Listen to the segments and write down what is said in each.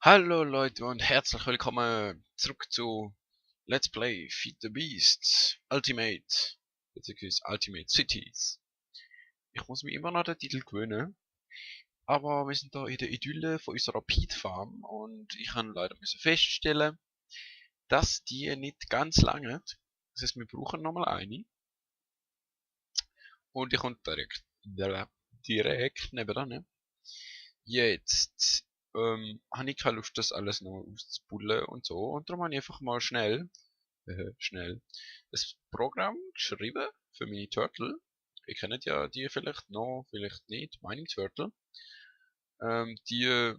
Hallo Leute und herzlich willkommen zurück zu Let's Play Feed the Beasts Ultimate bzw. Ultimate Cities. Ich muss mich immer noch an den Titel gewöhnen, aber wir sind da in der Idylle von unserer Peat Farm und ich habe leider müssen feststellen, dass die nicht ganz lange. Das heißt, wir brauchen nochmal eine und die kommt direkt nebenan. Jetzt habe ich keine Lust, das alles noch auszubuddeln und so. Und darum habe ich einfach mal schnell das Programm geschrieben für meine Turtle. Ihr kennt ja die vielleicht noch, vielleicht nicht. Mining Turtle. Die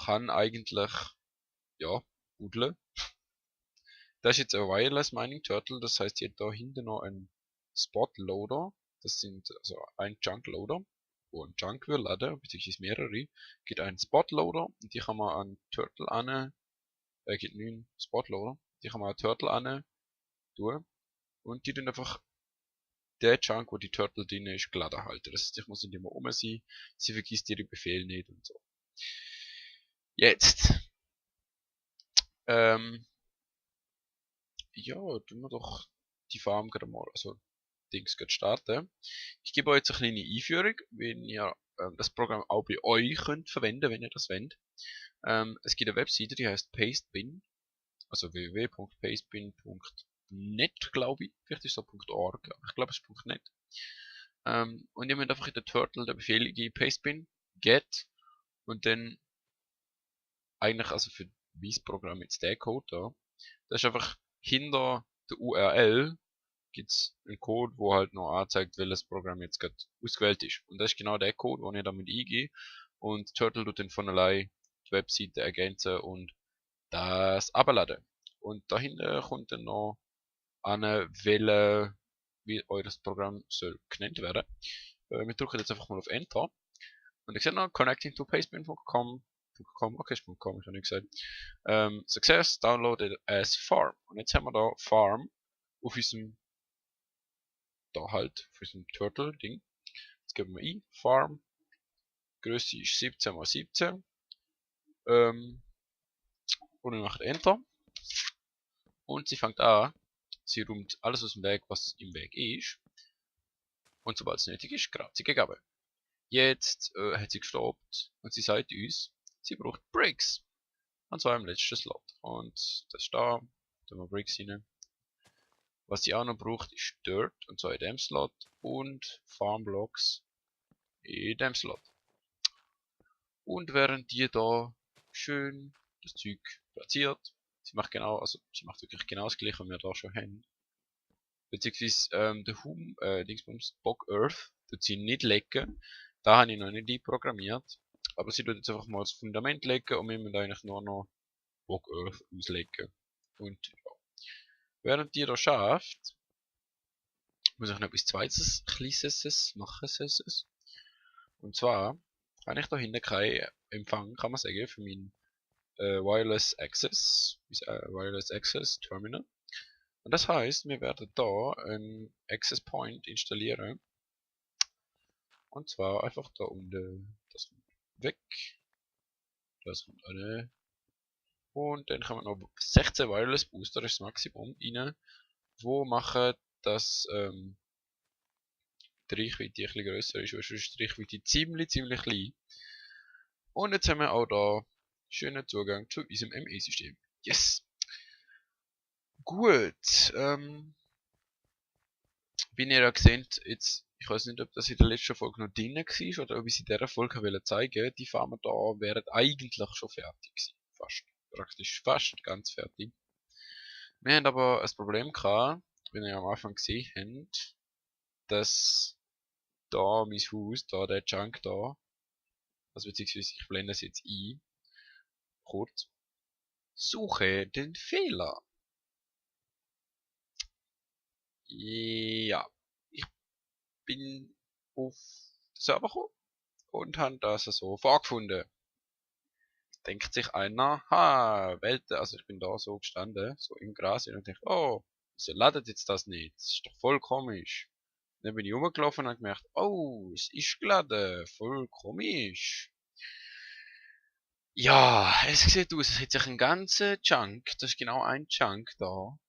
kann eigentlich, ja, buddeln. Das ist jetzt ein Wireless Mining Turtle, das heißt, ihr habt da hinten noch einen Spot Loader. Das sind also ein Junk Loader, wo ein Junk will laden, beziehungsweise mehrere. Gibt einen Spot Loader und die kann man an Turtle an, gibt 9 Spot Loader, die kann man an Turtle an tun und die dann einfach der Junk, wo die Turtle drin ist, geladen halten. Das heißt, ich muss nicht immer um sein, sie vergisst ihre Befehle nicht und so. Jetzt, ja, tun wir doch die Farm gerade mal, also Dings gerade starten. Ich gebe euch jetzt eine kleine Einführung, wenn ihr das Programm auch bei euch könnt verwenden, wenn ihr das wollt. Es gibt eine Webseite, die heißt Pastebin, also www.pastebin.net, glaube ich. Vielleicht ist es auch .org, aber ich glaube es ist .net. Und ihr müsst einfach in der Turtle den Befehl eingeben, Pastebin, get, und dann eigentlich, also für dieses Programm jetzt der Code da, das ist einfach hinter der URL gibt's einen Code, wo halt noch anzeigt, welches Programm jetzt gerade ausgewählt ist. Und das ist genau der Code, den ich damit eingehe. Und Turtle tut dann von allein die Webseite ergänzen und das abladen. Und dahinter kommt dann noch an, wie eures Programm soll genannt werden. Wir drücken jetzt einfach mal auf Enter. Und ich sehe noch connecting to pastebin.com. Okay, ist .com, ich habe nicht gesagt. Success downloaded as farm. Und jetzt haben wir da Farm auf unserem da halt für so ein Turtle-Ding. Jetzt geben wir ein, Farm, Größe ist 17 x 17. Und wir machen Enter. Und sie fängt an, sie räumt alles aus dem Weg, was im Weg ist. Und sobald es nötig ist, grabt sie gegeben. Jetzt hat sie gestoppt und sie sagt uns, sie braucht Bricks. Und zwar im letzten Slot. Und das ist da, tun wir Bricks rein. Was sie auch noch braucht, ist Dirt, und zwar in dem Slot. Und Farmblocks in dem Slot. Und während die da schön das Zeug platziert, sie macht genau, also sie macht wirklich genau das gleiche, was wir da schon haben. Beziehungsweise der Dingsbums Bog Earth tut sie nicht legen. Da habe ich noch nicht programmiert. Aber sie tut jetzt einfach mal das Fundament legen und wir müssen eigentlich nur noch Bog Earth auslegen. Und ja. Während die da schafft, muss ich noch etwas zweites Kleines machen. Und zwar habe ich da hinten keinen Empfang, kann man sagen, für meinen Wireless Access Terminal. Und das heißt, wir werden da einen Access Point installieren. Und zwar einfach da unten, das weg, das kommt eine. Und dann kann man noch 16 Wireless Booster, das ist das Maximum, rein, wo machen, dass die Reichweite ein bisschen grösser ist, weil sonst ist die Reichweite ziemlich klein. Und jetzt haben wir auch da schönen Zugang zu unserem ME-System. Yes! Gut, wie ihr ja gesehen, jetzt, ich weiß nicht, ob das in der letzten Folge noch drin war oder ob ich es in dieser Folge zeigen wollte, die Farmen da wären eigentlich schon fertig gewesen. Fast. Praktisch fast ganz fertig. Wir haben aber ein Problem gehabt, wenn ihr am Anfang gesehen habt, dass da mein Haus, da der Junk da, also beziehungsweise ich blende es jetzt ein, kurz, suche den Fehler. Ja, ich bin auf den Server gekommen und habe das so vorgefunden. Denkt sich einer, ha, Welt, also ich bin da so gestanden, so im Gras, und denke, oh, wieso ladet jetzt das nicht? Das ist doch voll komisch. Dann bin ich rumgelaufen und habe gemerkt, oh, es ist geladen, voll komisch. Ja, es sieht aus, es hat sich ein ganzer Chunk, das ist genau ein Chunk da,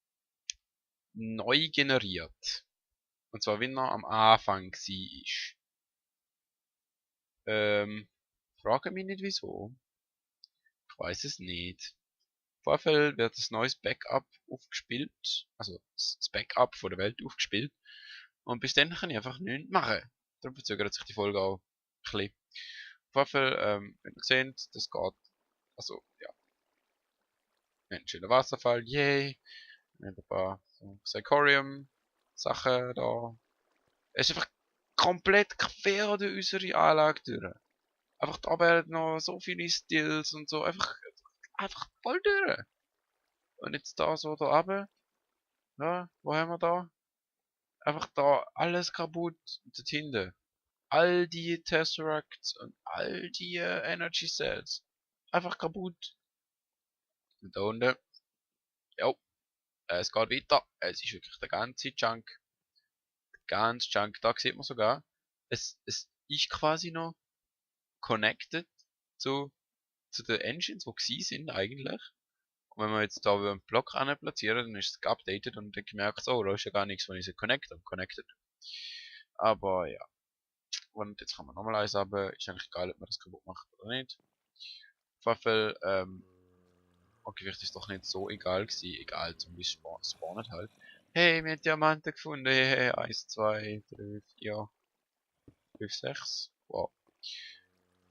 neu generiert. Und zwar, wenn er am Anfang war. Frage mich nicht wieso. Ich weiß es nicht. Auf jeden Fall wird ein neues Backup aufgespielt. Also das Backup von der Welt aufgespielt. Und bis dann kann ich einfach nichts machen. Darum verzögert sich die Folge auch ein bisschen. Auf jeden Fall, wenn ihr seht, das geht. Also, ja. Wir haben einen schönen Wasserfall, yay. Wir haben ein paar so Psychorium-Sachen da. Es ist einfach komplett quer durch unsere Anlage durch. Einfach da werden noch so viele Stills und so. Einfach voll durch. Und jetzt da so da runter. Ja, wo haben wir da? Einfach da alles kaputt. Und dort hinten. All die Tesseracts und all die Energy Cells. Einfach kaputt. Und da unten. Jo, es geht weiter. Es ist wirklich der ganze Chunk. Ganz Chunk. Da sieht man sogar. Es ist quasi noch connected zu, zu den Engines, die gewesen sind eigentlich. Und wenn wir jetzt da einen Block platzieren, dann ist es geupdatet und dann gemerkt, oh, da ist ja gar nichts, wenn ich sie connected. Aber ja. Und jetzt kann man nochmal eins haben. Ist eigentlich egal, ob man das kaputt macht oder nicht. Auf jeden Fall, okay, vielleicht ist es doch nicht so egal gewesen. Egal, zum Beispiel spawnen halt. Hey, wir haben Diamanten gefunden. Hey, 1, 2, 3, 4, 5, 6. Wow.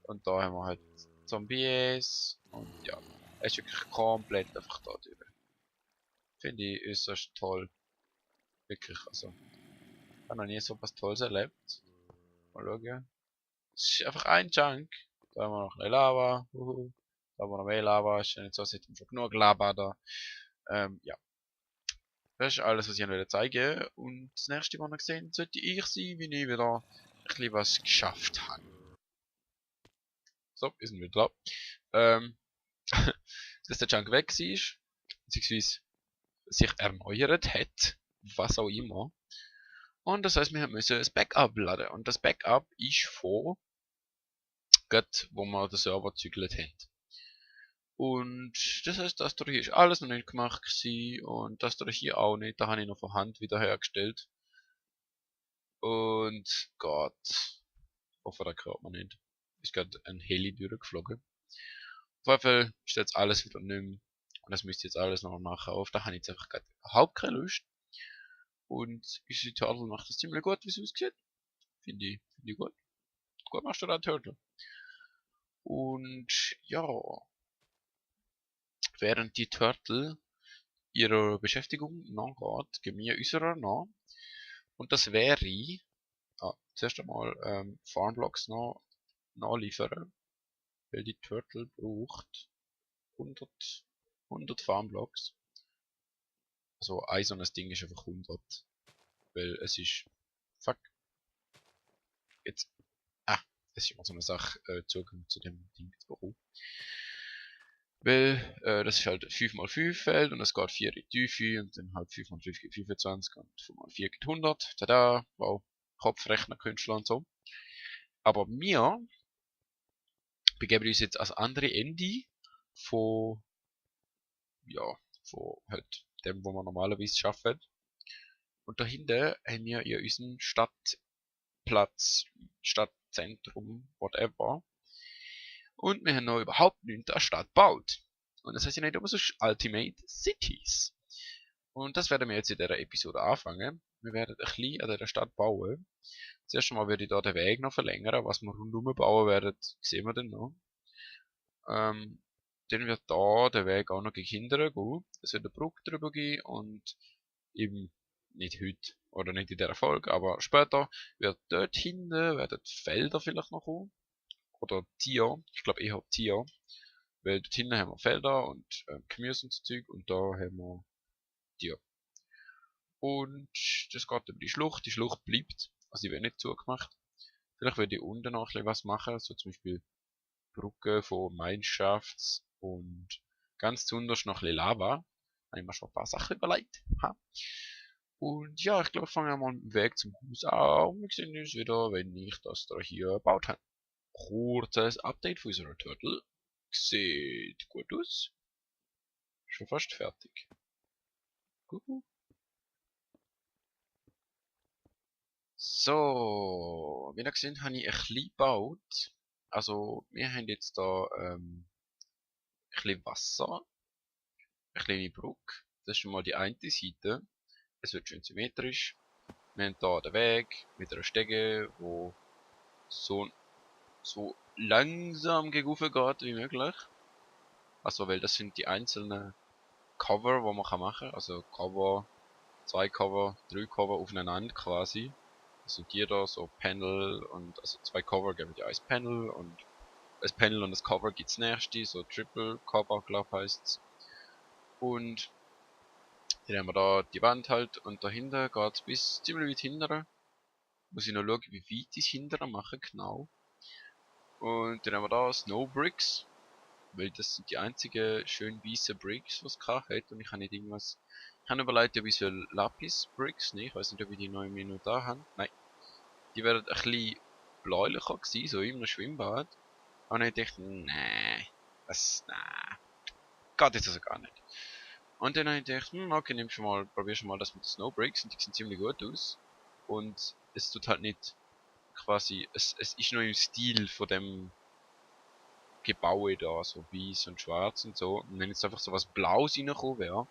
Und da haben wir halt Zombies. Und ja, es ist wirklich komplett einfach da drüber. Finde ich äußerst toll. Wirklich, also. Ich habe noch nie so was Tolles erlebt. Mal schauen. Es ist einfach ein Chunk. Da haben wir noch eine Lava. Da haben wir noch mehr Lava. Ist ja nicht so, es hätten schon genug Lava da. Ja. Das ist alles, was ich Ihnen zeigen wollte. Und das nächste Mal noch gesehen, sollte ich sein, wenn ich wieder ein bisschen was geschafft habe. So, wir sind wieder da. Dass der Chunk weg war, beziehungsweise sich erneuert hat, was auch immer. Und das heißt, wir müssen ein Backup laden. Und das Backup ist von, gerade wo wir den Server gezügelt haben. Und das heißt, das hier ist alles noch nicht gemacht gewesen, und das hier auch nicht, da habe ich noch von Hand wiederhergestellt. Und Gott, hoffe, da hört man nicht. Ist gerade ein Heli durchgeflogen. Auf jeden Fall ist jetzt alles wieder nicht mehr. Und das müsst ihr jetzt alles noch nachkaufen. Da habe ich jetzt einfach gerade überhaupt keine Lust. Und unsere Turtle macht das ziemlich gut, wie es aussieht. Finde ich gut. Gut machst du da, Turtle. Und ja, während die Turtle ihrer Beschäftigung nachgeht, gehen wir unserer nach. Und das wäre, zuerst einmal Farmblocks nachliefern, weil die Turtle braucht 100 Farmblocks. Also ein so ein Ding ist einfach 100, weil es ist, fuck, jetzt, es ist immer so eine Sache, Zugang zu dem Ding zu bekommen. Weil, das ist halt 5x5 Feld und es geht 4 in die Tiefe und dann halt 5x5 gibt 25 und 5x4 gibt 100. Tada, wow, Kopfrechnerkünstler und so. Aber wir begeben uns jetzt als andere Ende von, ja, von halt dem, wo wir normalerweise arbeiten. Und dahinter haben wir ja unseren Stadtplatz, Stadtzentrum, whatever. Und wir haben noch überhaupt nichts an der Stadt gebaut. Und das heißt ja nicht immer so Ultimate Cities. Und das werden wir jetzt in dieser Episode anfangen. Wir werden ein bisschen an dieser Stadt bauen. Zuerst einmal werde ich da den Weg noch verlängern. Was wir rundherum bauen werden, sehen wir dann noch. Dann wird da der Weg auch noch gegen hinten gehen. Es wird eine Brücke drüber gehen und eben nicht heute oder nicht in dieser Folge, aber später wird dort hinten werden Felder vielleicht noch kommen. Oder Tier. Ich glaube eher Tier. Weil dort hinten haben wir Felder und Gemüse und so Zeug und da haben wir Tier. Und das geht über die Schlucht. Die Schlucht bleibt. Also die wird nicht zugemacht. Vielleicht würde ich unten noch ein bisschen was machen. So zum Beispiel Brücke von Mineshafts und ganz zuunterst noch ein bisschen Lava. Habe ich mir schon ein paar Sachen überlegt. Ha. Und ja, ich glaube, ich fange mal mit dem Weg zum Haus an. Und wir sehen uns wieder, wenn ich das da hier gebaut habe. Kurzes Update von unserer Turtle. Sieht gut aus. Schon fast fertig. So, wie ihr gesehen habe ich ein bisschen gebaut. Also, wir haben jetzt da ein bisschen Wasser, eine kleine Brücke. Das ist schon mal die eine Seite. Es wird schön symmetrisch. Wir haben hier den Weg mit einer Stege, wo so langsam gegen geht wie möglich. Also, weil das sind die einzelnen Cover, die man machen kann. Also Cover, 2 Cover, 3 Cover aufeinander quasi. Das sind die da, so Panel und also 2 Cover geben die ein Panel und das Panel und das Cover gibt's nächste, so Triple Cover, glaube heißt's. Und dann haben wir da die Wand halt und dahinter geht's bis ziemlich weit hinten. Muss ich noch schauen, wie weit die hinten machen, genau. Und dann haben wir da Snow Bricks, weil das sind die einzigen schön weißen Bricks, was es hat. Und ich habe nicht irgendwas. Ich habe überlegt, ob ich so Lapis Bricks, ne, ich weiß nicht, ob ich die noch im Menü da habe. Nein, die werden ein bisschen bläulicher gewesen, so in einem Schwimmbad. Und dann dachte ich, nee, geht jetzt also gar nicht. Und dann habe ich gedacht, okay, probier schon mal das mit den Snowbricks und die sehen ziemlich gut aus. Und es tut halt nicht quasi, es ist nur im Stil von dem Gebaue da, so weiß und schwarz und so. Und wenn jetzt einfach so was Blaues reinkommen wäre,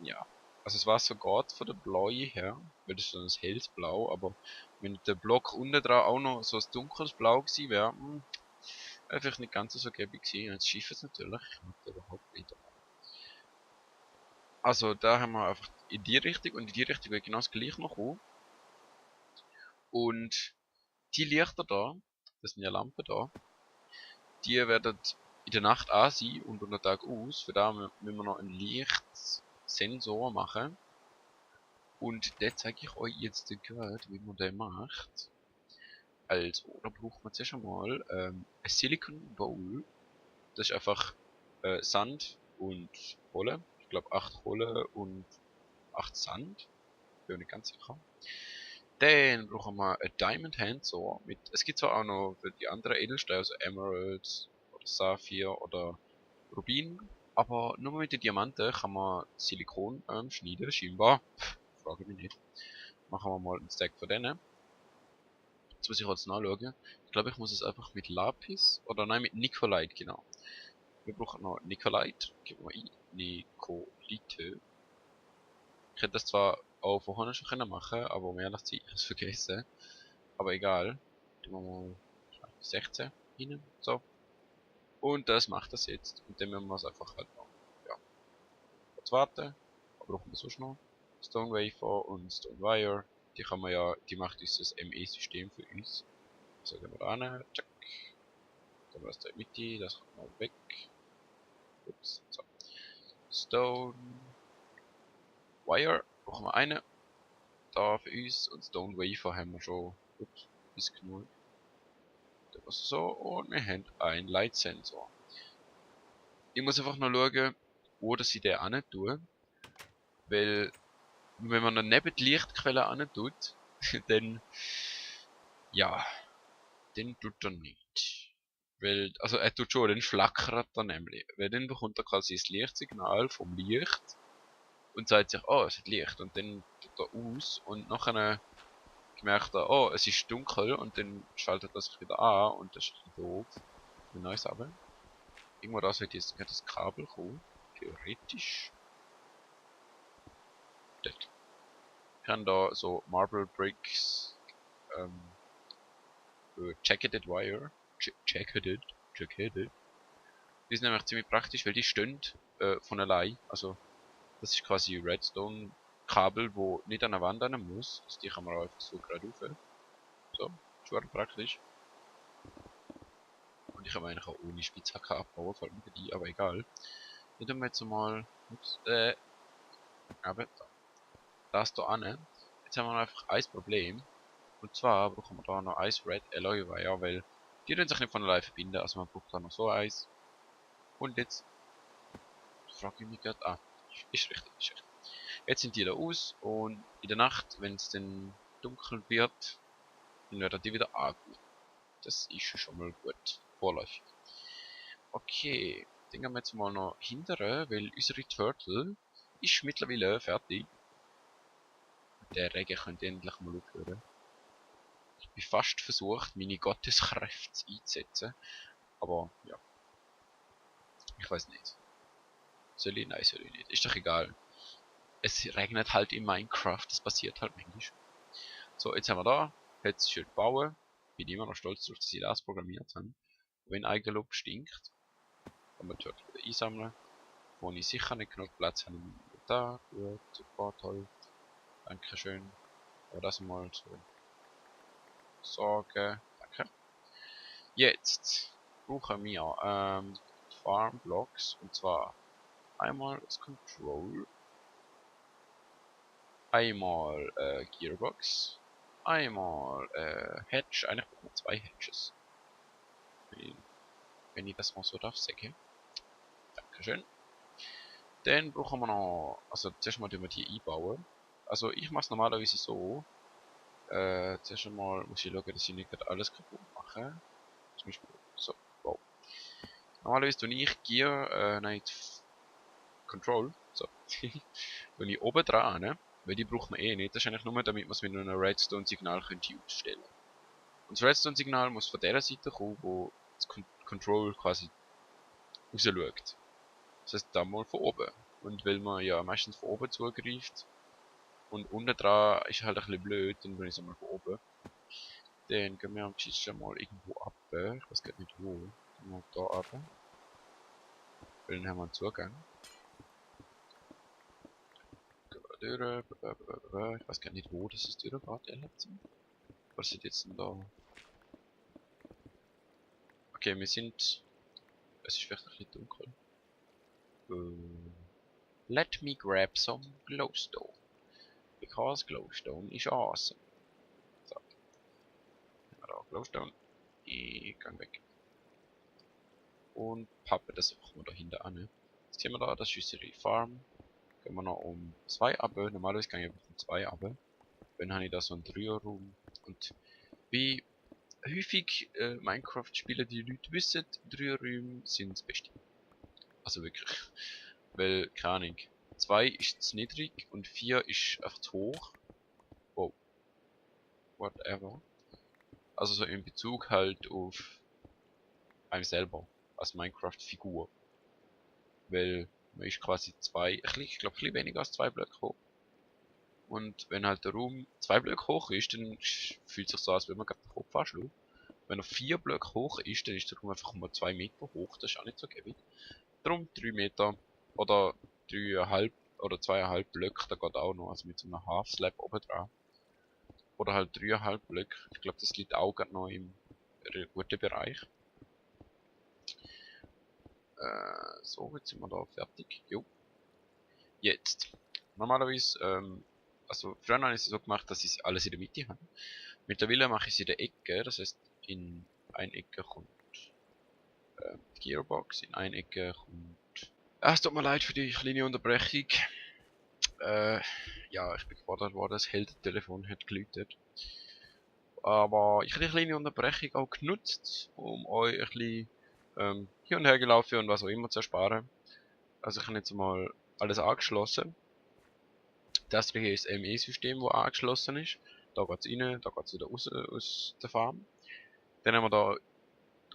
ja. Also das Wasser geht von der Bläue her, weil das ist so ein helles Blau, aber wenn der Block unten dran auch noch so ein dunkles Blau gewesen wäre, wäre vielleicht nicht ganz so gäbig gewesen. Jetzt Schiff ist natürlich, ich mag das überhaupt nicht. Also da haben wir einfach in die Richtung und in die Richtung wird genau das gleiche noch kommen. Und die Lichter da, das sind ja Lampen da, die werden in der Nacht an sein und unter Tag aus. Für da müssen wir noch einen Lichtsensor machen. Und den zeige ich euch jetzt gerade, wie man den macht. Also, da braucht man zuerst einmal ein Silicon Bowl. Das ist einfach Sand und Kohle. Ich glaube 8 Kohle und 8 Sand. Bin nicht ganz sicher. Dann brauchen wir ein Diamond Handsaw mit. Es gibt zwar auch noch für die anderen Edelsteine, also Emeralds oder Saphir oder Rubin, aber nur mit den Diamanten kann man Silikon schneiden, scheinbar. Frage mich nicht. Machen wir mal einen Stack von denen. Jetzt muss ich kurz nachschauen. Ich glaube, ich muss es einfach mit Lapis oder nein, mit Nikolite, genau. Wir brauchen noch Nikolite. Geben wir ein. Nikolite. Ich hätte das zwar auch vorher schon können machen, aber um ehrlich zu sein, ich habe es vergessen. Aber egal. Tun wir mal 16 rein. So. Und das macht das jetzt. Und dann müssen wir es einfach halt noch. Ja. Kurz warten. Was brauchen wir sonst noch? Stone Wafer und Stone Wire. Die kann man ja, die macht dieses ME-System für uns. So, gehen wir da rein. Zack. Dann war es da in der Mitte, das kommt mal weg. Ups. So. Stone Wire brauchen wir eine. Da für uns. Und Stone Wafer haben wir schon. Ups. Ist genug. So, und wir haben einen Lightsensor. Ich muss einfach noch schauen, wo das ich den hin tue. Weil, wenn man dann neben die Lichtquelle hin tut, dann, ja, dann tut er nicht. Weil, also er tut schon, dann flackert er nämlich. Weil dann bekommt er quasi das Lichtsignal vom Licht und sagt sich, oh, es ist Licht. Und dann tut er aus und nachher merkt er, oh, es ist dunkel und dann schaltet er sich wieder an und das ist ein bisschen doof. Ein neues aber. Irgendwo da sollte jetzt das Kabel kommen. Theoretisch. Dort. Ich habe da so Marble Bricks, Jacketed Wire. Jacketed. Die sind nämlich ziemlich praktisch, weil die stehen von allein. Also, das ist quasi Redstone Kabel, wo nicht an der Wand an muss. Also die kann man auch einfach so gerade rauf. So, schon praktisch. Und ich kann eigentlich auch ohne Spitzhacke abbauen, fällt mir die, aber egal. Hier tun wir jetzt mal, ups, aber das da an. Jetzt haben wir einfach ein Problem. Und zwar brauchen wir da noch Ice Red Alloy Wire, weil die können sich nicht von allein verbinden, also man braucht da noch so eins. Und jetzt frage ich mich gerade, ist richtig, ist richtig. Jetzt sind die da aus und in der Nacht, wenn es dann dunkel wird, dann werden die wieder angeholt. Das ist schon mal gut, vorläufig. Okay, den gehen wir jetzt mal noch hindern, weil unsere Turtle ist mittlerweile fertig. Der Regen könnte endlich mal aufhören. Ich bin fast versucht, meine Gotteskräfte einzusetzen. Aber ja, ich weiß nicht. Soll ich? Nein, soll ich nicht. Ist doch egal. Es regnet halt in Minecraft, das passiert halt manchmal. So, jetzt haben wir da. Jetzt schön bauen. Bin immer noch stolz darauf, dass ich das programmiert habe. Wenn Eigenlob stinkt, kann man dort wieder einsammeln. Wo ich sicher nicht genug Platz habe. Da, gut, super, toll. Dankeschön. Aber das mal so sorgen. Danke. Jetzt brauchen wir Farm Blocks. Und zwar einmal das Control. Einmal Gearbox. Einmal Hedge. Eigentlich brauchen wir 2 Hedges. Wenn ich das mal so darf sagen. Dankeschön. Dann brauchen wir noch, also zuerst mal wir die einbauen. Also ich mache es normalerweise so. Zuerst einmal muss ich schauen, dass ich nicht gerade alles kaputt mache. Zum Beispiel so. Wow. Normalerweise tue ich Gear, nein, Control. So. Tue ich oben dran, ne? Weil die braucht man eh nicht. Das ist eigentlich nur, damit man es mit einem Redstone-Signal ausstellen könnte. Und das Redstone-Signal muss von der Seite kommen, wo das Control quasi raus schaut. Das heißt, da mal von oben. Und weil man ja meistens von oben zugreift und unten dran ist halt ein bisschen blöd, dann bin ich es einmal von oben. Dann gehen wir am Geschichte mal irgendwo ab. Ich weiß gar nicht wo. Gehen wir da ab. Weil dann haben wir einen Zugang. Gehen wir da durch. Ich weiß gar nicht wo das ist durchgeht, ehrlich gesagt. Was ist jetzt denn da? Okay, wir sind. Es ist vielleicht ein bisschen dunkel. Let me grab some glowstone. Because glowstone is awesome. So. Nehmen wir da Glowstone. Ich gang weg. Und pappe das einfach mal dahinter an. Jetzt sehen wir da, das ist unsere Farm. Gehen wir noch um 2 ab. Normalerweise kann ich einfach um 2 ab. Dann habe ich da so einen 3er-Raum. Und wie häufig Minecraft-Spieler die Leute wissen, 3er-Räume sind das Beste. Also wirklich. Weil, keine Ahnung. 2 ist zu niedrig und 4 ist einfach zu hoch. Oh. Whatever. Also so in Bezug halt auf einem selber. Als Minecraft-Figur. Weil man ist quasi ich glaube ein bisschen weniger als 2 Blöcke hoch. Und wenn halt der Raum 2 Blöcke hoch ist, dann fühlt es sich so, als würde man gerade den Kopf anschlagen. Wenn er 4 Blöcke hoch ist, dann ist der Raum einfach nur 2 Meter hoch, das ist auch nicht so gäbig. Darum 3 Meter oder 3,5 oder 2,5 Blöcke, da geht auch noch, also mit so einer Half-Slab oben dran. Oder halt 3,5 Blöcke, ich glaube das liegt auch gerade noch im guten Bereich. So, jetzt sind wir da fertig. Jo. Jetzt. Normalerweise, also früher habe ich es so gemacht, dass ich alles in der Mitte habe. Mittlerweile mache ich es in der Ecke, das heißt in einer Ecke kommt die Gearbox, in einer Ecke kommt... Es tut mir leid für die kleine Unterbrechung. Ja, ich bin gefordert worden, das Heldentelefon hat geläutet. Aber ich habe die kleine Unterbrechung auch genutzt, um euch ein bisschen hier und her gelaufen und was auch immer zu ersparen. Also ich habe jetzt mal alles angeschlossen. Das hier ist das ME-System, das angeschlossen ist. Da geht es rein, da geht es wieder raus aus der Farm. Dann haben wir da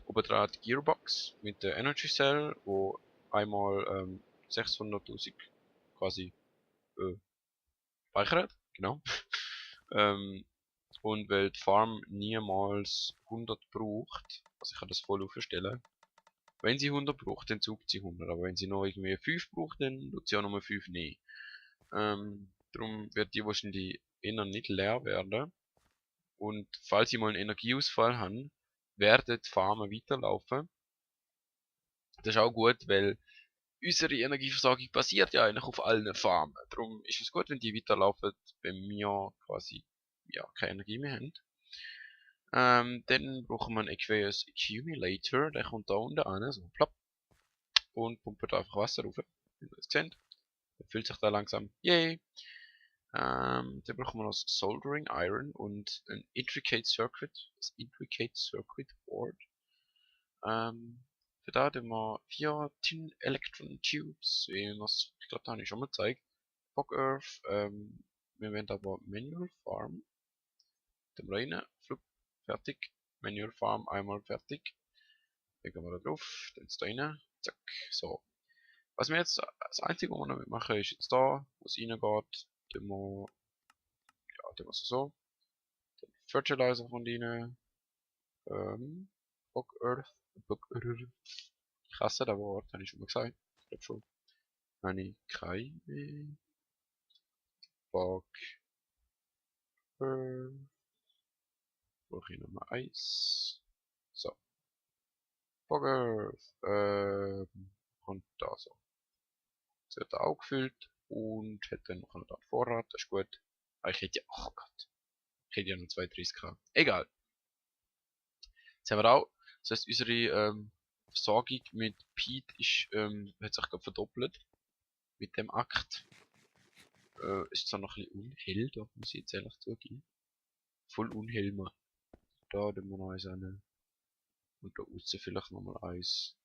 oben dran die Gearbox mit der Energy Cell, wo einmal 600.000 quasi speichert. Genau. Und weil die Farm niemals 100 braucht, also ich kann das voll aufstellen. Wenn sie 100 braucht, dann sucht sie 100. Aber wenn sie noch irgendwie 5 braucht, dann tut sie auch nochmal 5 nehmen. Darum wird die wahrscheinlich eher nicht leer werden. Und falls sie mal einen Energieausfall haben, werden die Farmen weiterlaufen. Das ist auch gut, weil unsere Energieversorgung basiert ja eigentlich auf allen Farmen. Darum ist es gut, wenn die weiterlaufen, wenn wir quasi ja, keine Energie mehr haben. Dann brauchen wir einen Aqueous Accumulator, der kommt da unten an, so plopp, und pumpt einfach Wasser rauf. Wie ihr das seht. Der füllt sich da langsam. Yay! Dann brauchen wir noch Soldering Iron und ein Intricate Circuit, das Intricate Circuit Board. Für da haben wir 4 Tin Electron Tubes, ich glaube, da habe ich schon mal gezeigt. Fog Earth, wir werden aber Manual Farm. Dem rein, flup, fertig. Manual Farm einmal fertig. Dann gehen wir da drauf, dann ist da rein, zack, so. Was wir jetzt, das einzige, was wir damit machen, ist jetzt da, wo es reingeht, den wir, ja, den wir so. Den Fertilizer von denen, Bog Earth, Bog Earth. Ich hasse das Wort, habe ich schon mal gesagt. Ich glaube schon. Eine keine Bog Earth. Brauche ich Nummer 1. So. Bog Earth, und da so. Jetzt wird er auch gefüllt und hat dann noch einen Vorrat, das ist gut. Aber ich hätte ja, oh Gott, ich hätte ja nur 32 gehabt. Egal. Jetzt haben wir auch, das heißt, unsere Versorgung mit Peat ist, hat sich gerade verdoppelt. Mit dem Akt. Ist zwar noch ein bisschen unhell, da muss ich jetzt ehrlich zugeben. Voll unhell, man. Da tun wir noch eins rein. Und da außen vielleicht nochmal eins.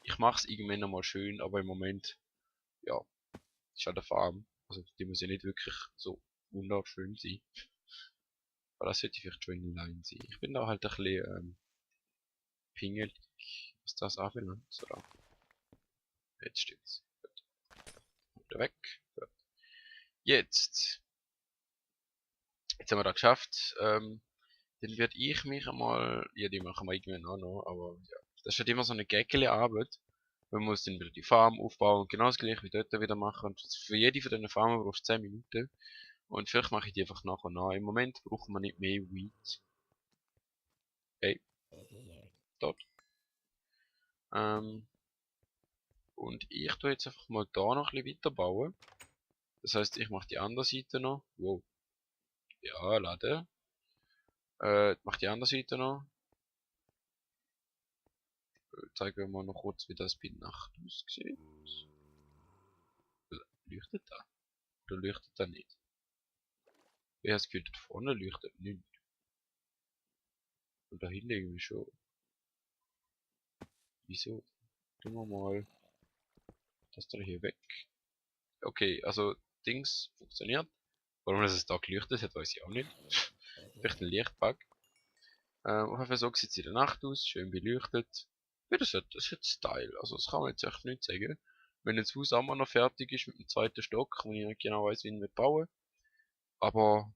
Ich mach's irgendwann nochmal schön, aber im Moment, ja, ist an der Farm. Also die muss ja nicht wirklich so wunderschön sein. Aber das sollte vielleicht schon in Line sein. Ich bin da halt ein bisschen pingelig, was das anbelangt. So, da. Jetzt stimmt's. Gut. Wieder weg. Gut. Jetzt haben wir das geschafft. Dann werde ich mich einmal, ja, die machen wir irgendwann auch noch, aber ja. Das ist halt immer so eine geckele Arbeit. Man muss dann wieder die Farm aufbauen, genau das gleiche wie dort wieder machen. Und für jede von diesen Farmen brauchst du 10 Minuten. Und vielleicht mache ich die einfach nach und nach. Im Moment brauchen wir nicht mehr Wheat. Hey, dort. Und ich tue jetzt einfach mal da noch ein bisschen weiterbauen. Das heißt, ich mache die andere Seite noch. Wow. Ja, lade. Mach die andere Seite noch. Zeigen wir mal noch kurz, wie das bei Nacht aussieht. Leuchtet da? Oder leuchtet da nicht? Ich habe das Gefühl, da vorne leuchtet nicht. Und da hinten irgendwie schon. Wieso? Tun wir mal das da hier weg. Okay, also Dings funktioniert. Warum das es da geleuchtet hat, weiß ich auch nicht. Vielleicht ein Lichtbug. Auf jeden Fall so sieht es in der Nacht aus, schön beleuchtet. Ja, das hat Style, also das kann man jetzt echt nicht sagen. Wenn das Haus auch mal noch fertig ist mit dem zweiten Stock, wo ich nicht genau weiß, wie ich ihn bauen. Aber,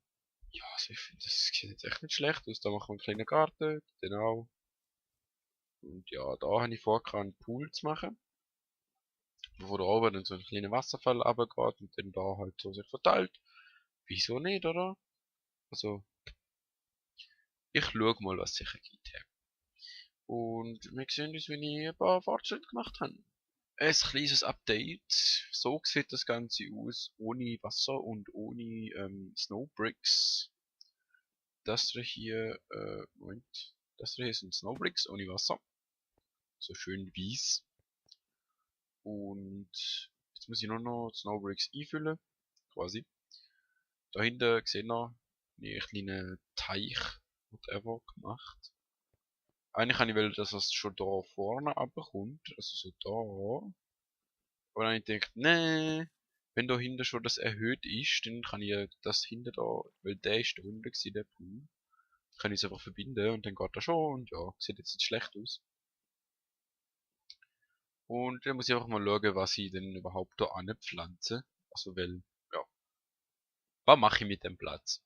ja, also ich finde, das sieht jetzt echt nicht schlecht aus. Da machen wir einen kleinen Garten, genau. Und ja, da habe ich vor, einen Pool zu machen. Wo da oben dann so ein kleiner Wasserfall runtergeht und dann da halt so sich verteilt. Wieso nicht, oder? Also, ich schaue mal, was sich ergibt. Und wir sehen uns, wenn ich ein paar Fortschritte gemacht habe. Ein kleines Update. So sieht das Ganze aus, ohne Wasser und ohne Snowbricks. Das hier, Moment. Das hier sind Snowbricks ohne Wasser. So schön weiß. Und jetzt muss ich nur noch Snowbricks einfüllen. Quasi. Dahinter gesehen noch einen kleinen Teich, whatever, gemacht. Eigentlich habe ich wollen, dass es schon da vorne runterkommt. Also so da. Aber dann habe ich gedacht, nee, wenn da hinten schon das erhöht ist, dann kann ich ja das hinten da, weil der ist da unten gewesen, der Pool, kann ich es einfach verbinden und dann geht das schon und ja, sieht jetzt nicht schlecht aus. Und dann muss ich einfach mal schauen, was ich denn überhaupt da anpflanze. Also weil, ja, was mache ich mit dem Platz?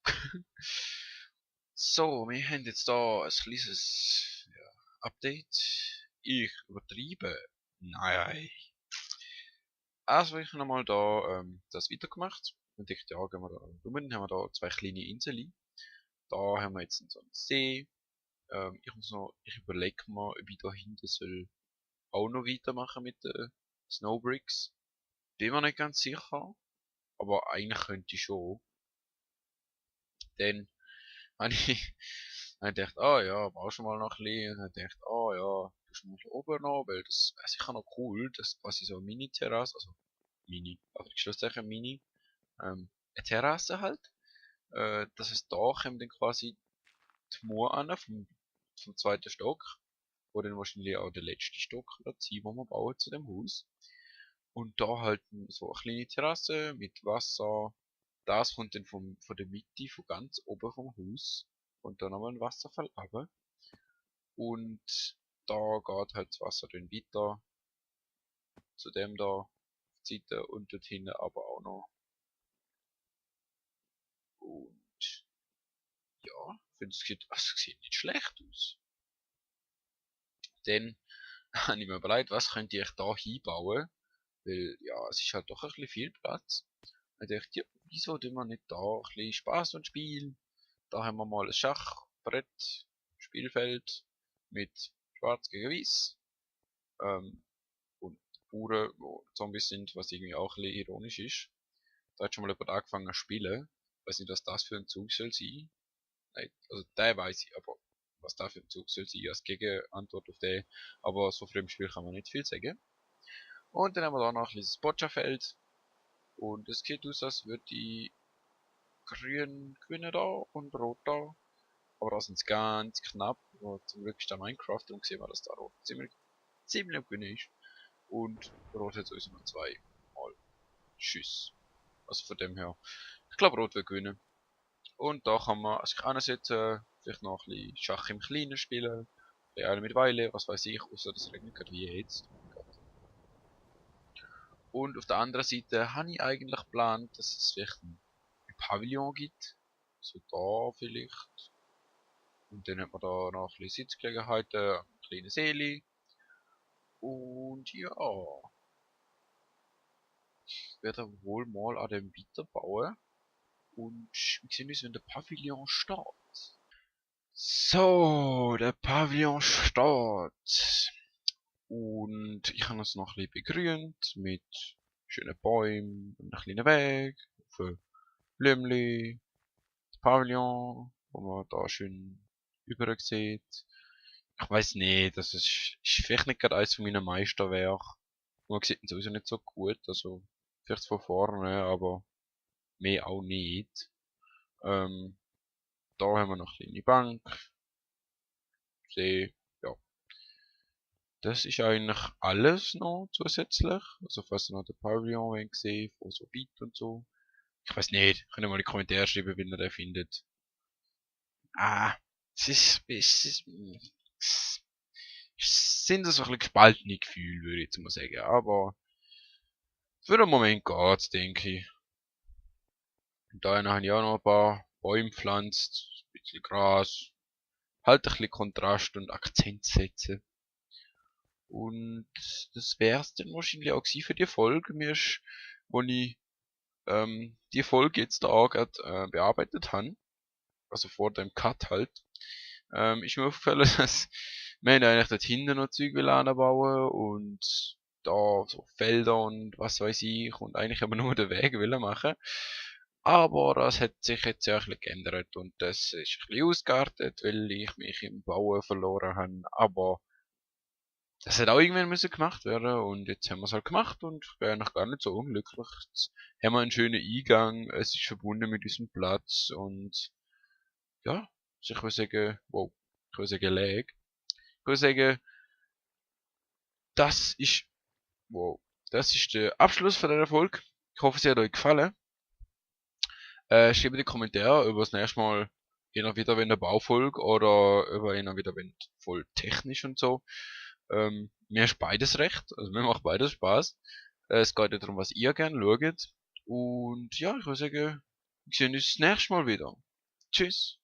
So, wir haben jetzt da ein kleines ja, Update. Ich übertreibe. Nein. Also ich habe nochmal da das weitergemacht. Und ich, ja, gehen wir da rum, haben wir da zwei kleine Inseln. Da haben wir jetzt so einen See. Ich überlege mal, ob ich da hinten soll auch noch weitermachen mit den Snowbricks. Bin mir nicht ganz sicher, aber eigentlich könnte ich schon. Dann habe ich, hab ich gedacht, ah ja, brauchst du mal noch ein bisschen. Und dann gedacht, ah ja, du musst mal hier oben noch, weil das wäre sicher noch cool, das ist quasi so eine Mini-Terrasse, also Mini, aber Schlusssache Mini, eine Terrasse halt. Das heißt, da kommt dann quasi die Mauer an vom zweiten Stock. wo dann wahrscheinlich auch der letzte Stock wird sein, wo wir bauen zu dem Haus. Und da halt so eine kleine Terrasse mit Wasser. Das kommt dann von der Mitte, von ganz oben vom Haus. Und dann nochmal ein Wasserfall runter. Und da geht halt das Wasser dann weiter zu dem da auf die Seite und dort hinten aber auch noch. Und ja, ich finde es sieht nicht schlecht aus. Dann habe ich mir überlegt, was könnte ich da hinbauen? Weil ja, es ist halt doch ein bisschen viel Platz. Ich dachte, ja, wieso tun wir nicht da ein bisschen Spaß und Spiel? Da haben wir mal ein Schachbrett, Spielfeld mit Schwarz gegen Weiß. Und Bauern, die Zombies sind, was irgendwie auch ein bisschen ironisch ist. Da hat schon mal jemand angefangen zu spielen. Ich weiß nicht, was das für ein Zug soll sein. Nein, also der weiß ich, aber was da für ein Zug soll sein als Gegenantwort auf den. Aber so früh im Spiel kann man nicht viel sagen. Und dann haben wir da noch ein kleines Boccia-Feld. Und es sieht aus, als würde die Grün gewinnen da und Rot da. Aber da sind es ganz knapp. Und zum Glück ist da Minecraft, darum sehen wir, dass da Rot ziemlich am Gewinnen ist. Und Rot hat sowieso noch 2 Mal Schüsse. Also von dem her. Ich glaube, Rot wird gewinnen. Und da kann man sich ansetzen, vielleicht noch ein bisschen Schach im Kleinen spielen. Eine mit Weile, was weiß ich, außer das regnet gerade wie jetzt. Und auf der anderen Seite habe ich eigentlich geplant, dass es vielleicht ein Pavillon gibt. So da vielleicht. Und dann hat man da noch ein bisschen Sitzgelegenheiten, eine kleine Seele. Und ja, ich werde wohl mal an dem weiterbauen. Und wir sehen uns, wenn der Pavillon steht. So, der Pavillon steht. Und ich habe es noch ein bisschen begrünt mit schönen Bäumen und einem kleinen Weg, für Blümchen, das Pavillon, wo man da schön über sieht. Ich weiß nicht, ist vielleicht nicht gerade eines von meinen Meisterwerken. Man sieht ihn sowieso nicht so gut, also vielleicht von vorne, aber mehr auch nicht. Da haben wir noch eine kleine Bank, See, ja. Das ist eigentlich alles noch zusätzlich. Also falls ihr noch den Pavillon wollt sehen, von so Beat und so. Ich weiß nicht, könnt ihr mal in die Kommentare schreiben, wie ihr den findet. Ah, es sind so ein bisschen gespaltene Gefühle, würde ich jetzt mal sagen. Aber für den Moment geht's, denke ich. Und da habe ich auch noch ein paar Bäume gepflanzt, ein bisschen Gras, halt ein bisschen Kontrast und Akzent setzen. Und das wär's dann wahrscheinlich auch gewesen für die Folge. Wo ich die Folge jetzt da auch gerade bearbeitet habe, also vor dem Cut halt, ist mir aufgefallen, dass wir haben eigentlich dort hinten noch Zeug bauen und da so Felder und was weiß ich und eigentlich aber nur den Weg wollen machen. Aber das hat sich jetzt ja ein bisschen geändert und das ist ein bisschen ausgeartet, weil ich mich im Bauen verloren habe. Aber das hat auch irgendwann müssen gemacht werden und jetzt haben wir es halt gemacht und ich bin eigentlich gar nicht so unglücklich. Jetzt haben wir einen schönen Eingang, es ist verbunden mit diesem Platz und ja, also ich würde sagen, wow, ich würde sagen, Ich würde sagen, das ist, wow, das ist der Abschluss von dieser Folge. Ich hoffe, sie hat euch gefallen. Schreibt in die Kommentare über das nächste Mal immer wieder wenn eine Baufolge oder über immer wieder wenn voll technisch und so. Mir ist beides recht, also mir macht beides Spaß. Es geht ja darum, was ihr gerne schaut. Und ja, ich würde sagen, wir sehen uns das nächste Mal wieder. Tschüss.